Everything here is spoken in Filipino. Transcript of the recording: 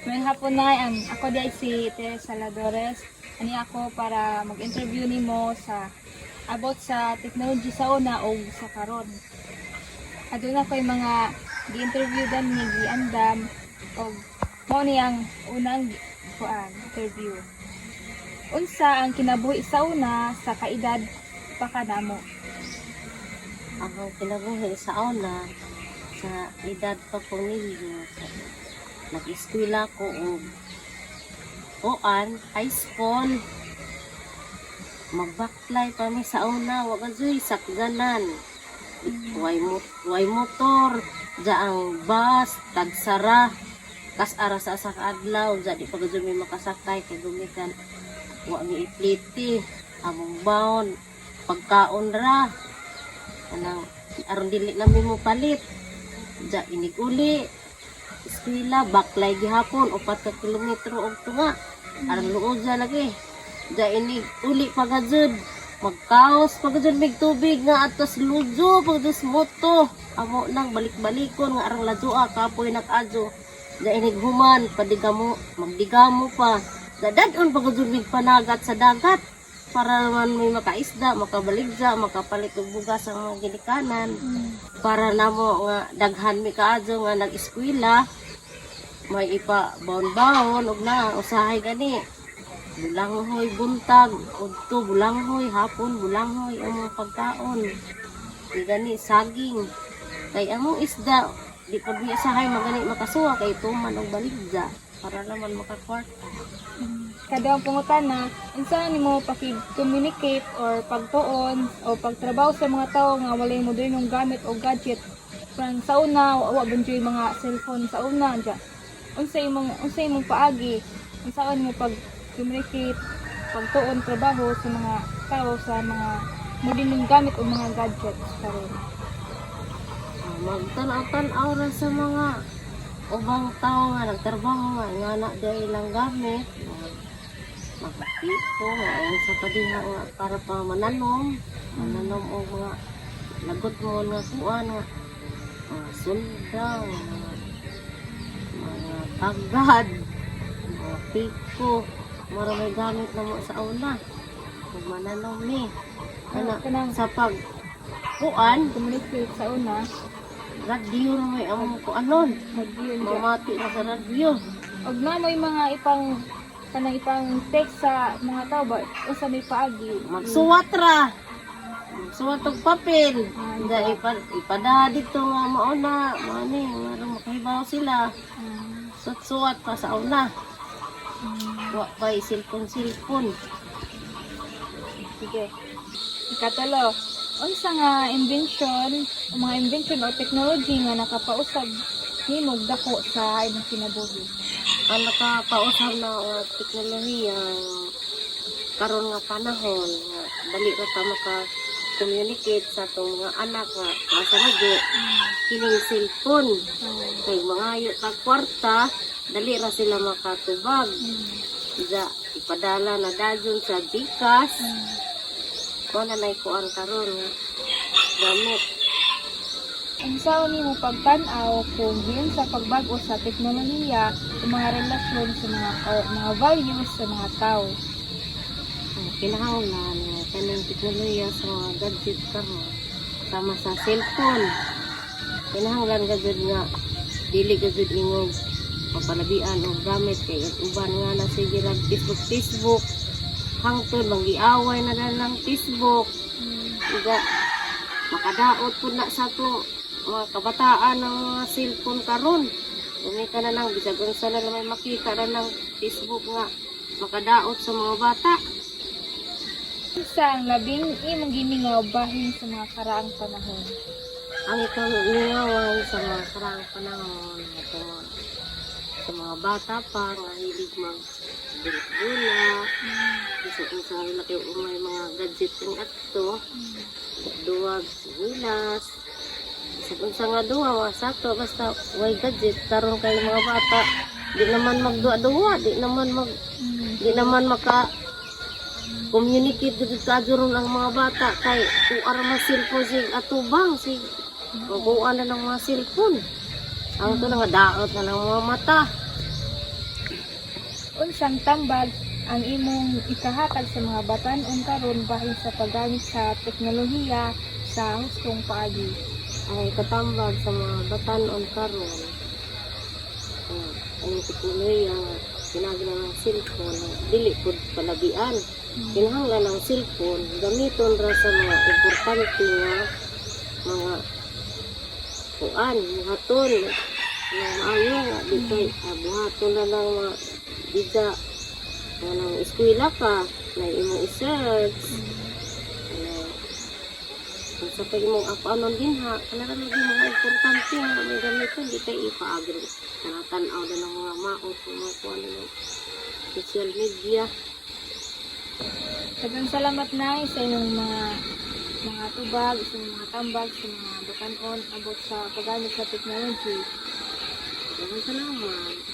May hapon na ako di si Teresa Ladores. Ani ako para mag-interview nimo sa about sa technology sa una o sa karon. Aduna ko'y mga gi-interview dan ni giandam o mo niyang unang interview. Unsa ang kinabuhi sa una sa kaedad pa kanamo? Ang kinabuhi sa una, sa edad pa po ninyo, nag-eskwela ko high school. Magbaklay pa mi sa una, wagazoy sakganan. Way motor, ang bus, tagsara, kas ara sa adlaw, di pagazoy mi makasakay, kay gumikan, wa mi ipliti, among baon, pagkaon ra, anang, aron dili namin mo palit, iniguli, eskwela, baklay gihapon, 4 ka kilometro og tunga, aron luod lagi. Inig uli pagadzud, magkaos pagadzud mig tubig nga atos luzo, pagadzud moto, amo nang balik-balikon nga arang ladua kapoy nag-adyo. Inig human, padigamo, magdigamo pa. Dadadon pagadzud mig panagat sa dagat para naman may makaisda, makabaligja, makapalit og bugas ang mga ginikanan. Para namo nga daghan mi kaadyo nga nag-eskwela, may ipa baon-baon og na usahay gani. Bulanghoy buntag, udto bulanghoy, hapon bulanghoy ang mga pagkaon. Di gani saging. Kay among isda, di pa biyasahay magani makasuwa kay tuman og baligja para naman makakwarta. Kada ang pangutana, unsa nimo paki-communicate or pagtuon o pagtrabaho sa mga tawo nga walay modernong gamit o gadget. Parang sa una, wa bunjoy mga cellphone sa una dya. Unsa imong paagi? Unsa nimo pag-communicate, pagtuon trabaho sa mga tao sa mga modernong gamit o mga gadgets karon? Magtanaw-tanaw ra sa mga ubang tao nga nagtrabaho nga na dahil ilang gamit. Magtiko nga sa padiha nga para pa mananom o mga lagot mo nga kuan nga sundang, mga kagad, mga piko, maraming gamit na mo sa una. Kung mananom ni sa pagkuan, Communicate sa una, radyo na may among kuanon. Mamati na sa radyo. og na may mga ipang text sa mga tao ba o sa may paagi. Magsuwat ra. Magsuwat og papel. Ipada dito nga mauna. Mani, nga makahibaw sila. Suwat pa sa una. Wa pa'y silpon. Sige. Ikatalo, unsa nga invention o mga invention o technology nga nakapausab nimo dako sa imong kinabuhi? Ang nakapausap na teknolohiya karon nga panahon nga dali ra ta maka-communicate sa atong mga anak nga nasa lugo kining cellphone. Kay mga ayo ta kwarta dali ra sila makatubag. Ipadala na dayon sa Gcash. Wala na ikuan karon gamit. Unsa nimo pagtan-aw kung diin sa pagbago sa teknolohiya o mga relasyon sa mga values sa mga tao? Kinahanglan nga kanang teknolohiya sa mga gadget karon sama sa cellphone. Kinahanglan gud nga dili gud ingog papalabian og gamit kay uban nga na sige ra Facebook hangtod mangiaway na lang Facebook. Makadaot po na sa to mga kabataan ng mga cellphone karon. Gumita na lang, bisag unsa na may makita na ng Facebook nga makadaot sa mga bata. Unsa ang labing imong giningaw bahin sa mga karaang panahon? Ang ikang ningawan sa mga karaang panahon ito, sa mga bata pa nga hilig mag-gula, bisag unsa na kayo umay mga gadget ng ato, duwag, wilas, kung sa nga duwa, sakto, basta way gadget, karon kay mga bata, di naman magduwa-duwa, di naman maka-communicate dito kaduron ang mga bata, kay kung arama cellphone sig atubang, sig mabuan na ng mga cellphone. Ang ito nga daot na ng mga mata. unsang tambag ang imong ikahatag sa mga batan-on karon bahin sa paggamit sa teknolohiya sa hustong paagi? Ay katambag sa mga batanon karon. Ang teknolohiya nga ginagana ng cellphone, dili pud palabian. Kinahanglan ng cellphone gamiton ra sa mga importante nga mga kuan, buhaton, mga maayo nga di kay buhaton na lang mga bida nga nang eskwela ka na imong i-search. Sa pag imong apanon din ha, kailangan lagi mga importante nga may gamiton, di kay ipaagro. Tanaw na ng mga maot, mga kuan ng social media. Daghang salamat na sa inyong mga tubag, sa mga tambag, sa mga batan-on abot sa paggamit sa technology. Daghang salamat.